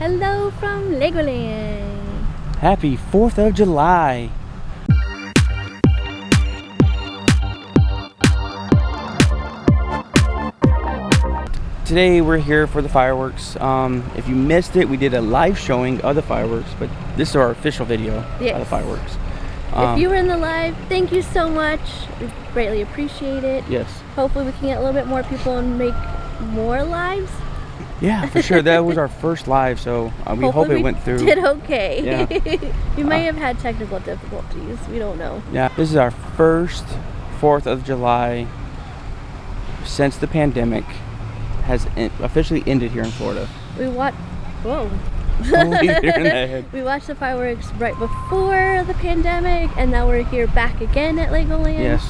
Hello from Legoland. Happy 4th of July. Today we're here for the fireworks. If you missed it, we did a live showing of the fireworks, but this is our official video of the fireworks. If you were in the live, thank you so much. We greatly appreciate it. Yes. Hopefully we can get a little bit more people and make more lives. Yeah, for sure. That was our first live, so we hope it went through. Did okay. Yeah. We may have had technical difficulties. We don't know. Yeah, this is our first 4th of July since the pandemic has officially ended here in Florida. We watched. Whoa. We watched the fireworks right before the pandemic, and now we're here back again at Legoland. Yes.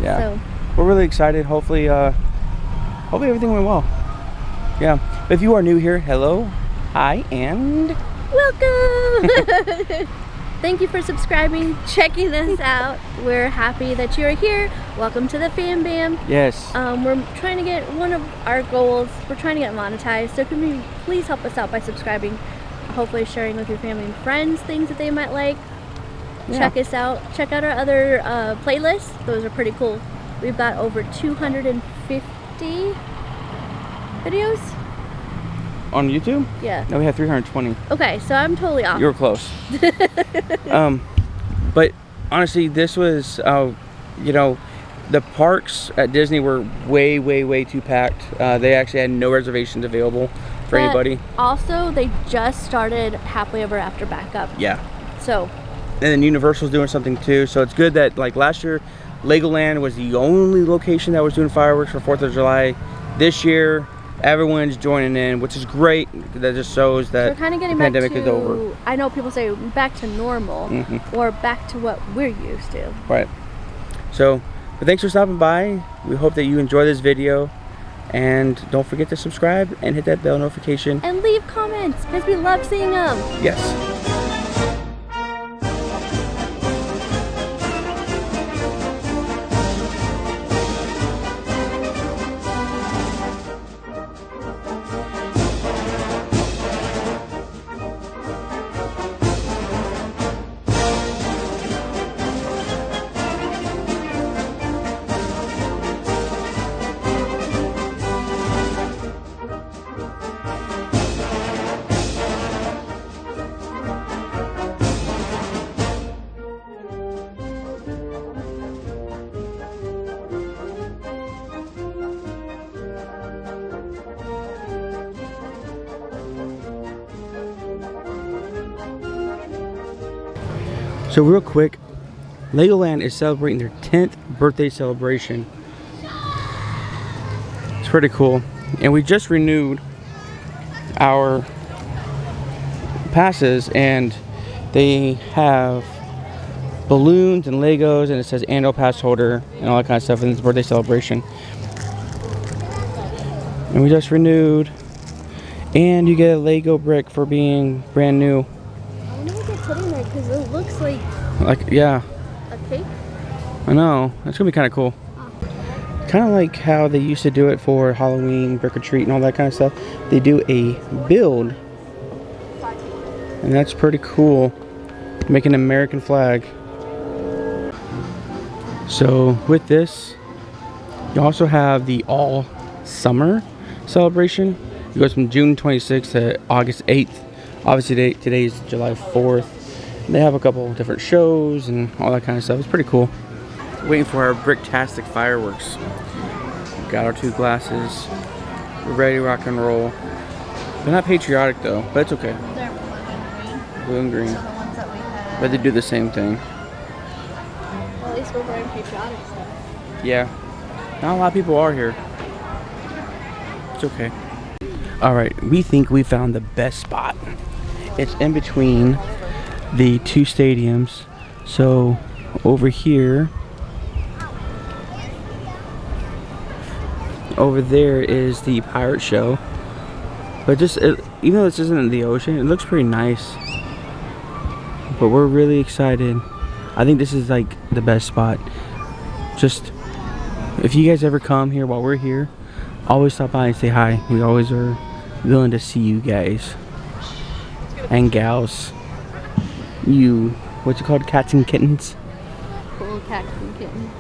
Yeah. So we're really excited. Hopefully everything went well. Yeah. If you are new here, hello, hi, and welcome. Thank you for subscribing, checking us out. We're happy that you're here. Welcome to the Fam Bam. Yes. We're trying to get one of our goals. We're trying to get monetized. So can you please help us out by subscribing, hopefully sharing with your family and friends things that they might like. Yeah. Check us out. Check out our other playlists. Those are pretty cool. We've got over 250 videos. On YouTube? Yeah. No, we have 320. Okay, so I'm totally off. You were close. But honestly, this was, you know, the parks at Disney were way too packed. They actually had no reservations available for anybody. Also, they just started Happily Ever After back up. Yeah. So. And then Universal's doing something too. So it's good that, like, last year, Legoland was the only location that was doing fireworks for 4th of July. This year, everyone's joining in, which is great. That just shows that we're kind of getting the pandemic back to, is over. I know people say back to normal, or back to what we're used to. Right. So, but thanks for stopping by. We hope that you enjoy this video, and don't forget to subscribe and hit that bell notification. And leave comments, because we love seeing them. Yes. So real quick, Legoland is celebrating their 10th birthday celebration. It's pretty cool. And we just renewed our passes, and they have balloons and Legos, and it says annual pass holder and all that kind of stuff, and it's a birthday celebration. And we just renewed, and you get a Lego brick for being brand new. Putting there because it looks like yeah, a cake. I know, that's gonna be kind of cool. Kind of like how they used to do it for Halloween, brick or treat, and all that kind of stuff. They do a build, and that's pretty cool. Make an American flag. So with this, you also have the all summer celebration. It goes from June 26th to August 8th. Obviously today is July 4th. They have a couple different shows and all that kind of stuff. It's pretty cool. Waiting for our Bricktastic fireworks. Got our 2 glasses. We're ready to rock and roll. They're not patriotic though, but it's okay. They're Blue and green. So the ones that we have. But they do the same thing. Well, at least we're wearing patriotic stuff. Yeah. Not a lot of people are here. It's okay. Alright, we think we found the best spot. It's in between the 2 stadiums. So over here, over there is the pirate show. But just even though this isn't in the ocean, it looks pretty nice. But we're really excited. I think this is like the best spot. Just if you guys ever come here while we're here, always stop by and say hi. We always are willing to see you guys. and gals. You, what's it called? Cats and kittens? Cool cats and kittens.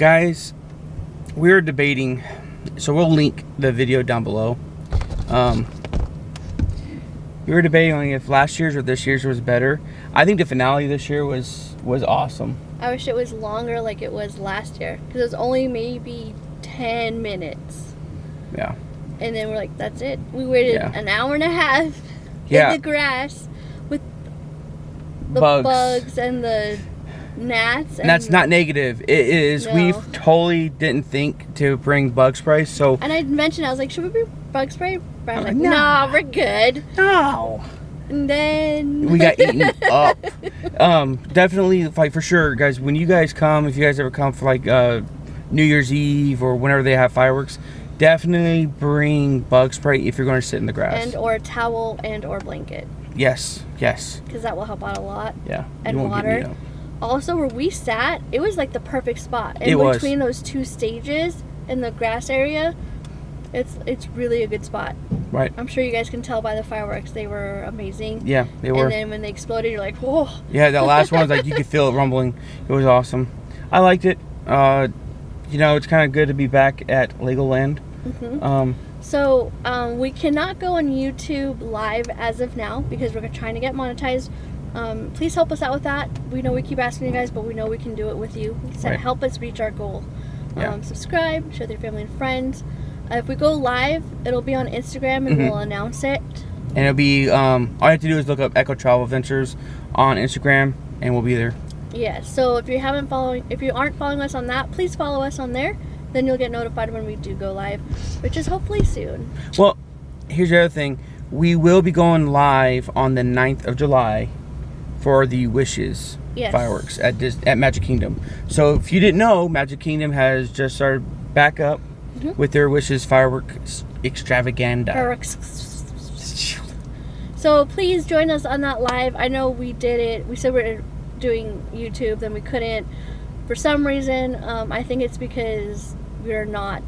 guys, we're debating, so we'll link the video down below. We were debating on if last year's or this year's was better. I think the finale this year was awesome. I wish it was longer like it was last year, because it was only maybe 10 minutes. Yeah. And then we're like, that's it. We waited an hour and a half in the grass with the bugs and the gnats. And that's not negative. It is. No. We totally didn't think to bring bug spray. So. And I mentioned, I was like, should we bring bug spray? But I was like, no. nah, we're good. No. And then we got eaten up. Definitely, like, for sure, guys, when you guys come, if you guys ever come for like New Year's Eve or whenever they have fireworks, definitely bring bug spray if you're going to sit in the grass. And or a towel and or blanket. Yes. Because that will help out a lot. Yeah. And water. Also, where we sat, it was like the perfect spot. In between those two stages in the grass area, it's really a good spot. Right. I'm sure you guys can tell by the fireworks. They were amazing. Yeah, they were. And then when they exploded, you're like, whoa. Yeah, that last one was like, you could feel it rumbling. It was awesome. I liked it. You know, it's kind of good to be back at Legoland. Mm-hmm. So, we cannot go on YouTube live as of now because we're trying to get monetized. Please help us out with that. We know we keep asking you guys, but we know we can do it with you. So help us reach our goal. Subscribe, share with your family and friends. If we go live, it'll be on Instagram and we'll announce it. And it'll be, all you have to do is look up Echo Travel Adventures on Instagram and we'll be there. Yeah, so if you aren't following us on that, please follow us on there. Then you'll get notified when we do go live, which is hopefully soon. Well, here's the other thing. We will be going live on the 9th of July for the Wishes fireworks at Magic Kingdom. So if you didn't know, Magic Kingdom has just started back up with their Wishes fireworks extravaganza. So please join us on that live. I know we did it. We said we were doing YouTube, then we couldn't for some reason. I think it's because we're not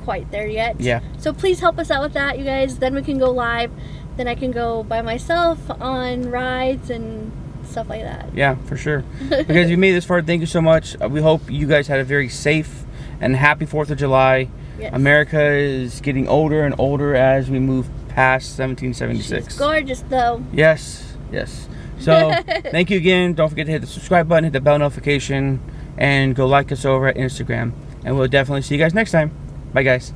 quite there yet. Yeah. So please help us out with that, you guys. Then we can go live. Then I can go by myself on rides and stuff like that. Yeah, for sure. Because you made this far, thank you so much. We hope you guys had a very safe and happy 4th of July. Yes. America is getting older and older as we move past 1776. She's gorgeous, though. Yes. So, thank you again. Don't forget to hit the subscribe button, hit the bell notification, and go like us over at Instagram. And we'll definitely see you guys next time. Bye, guys.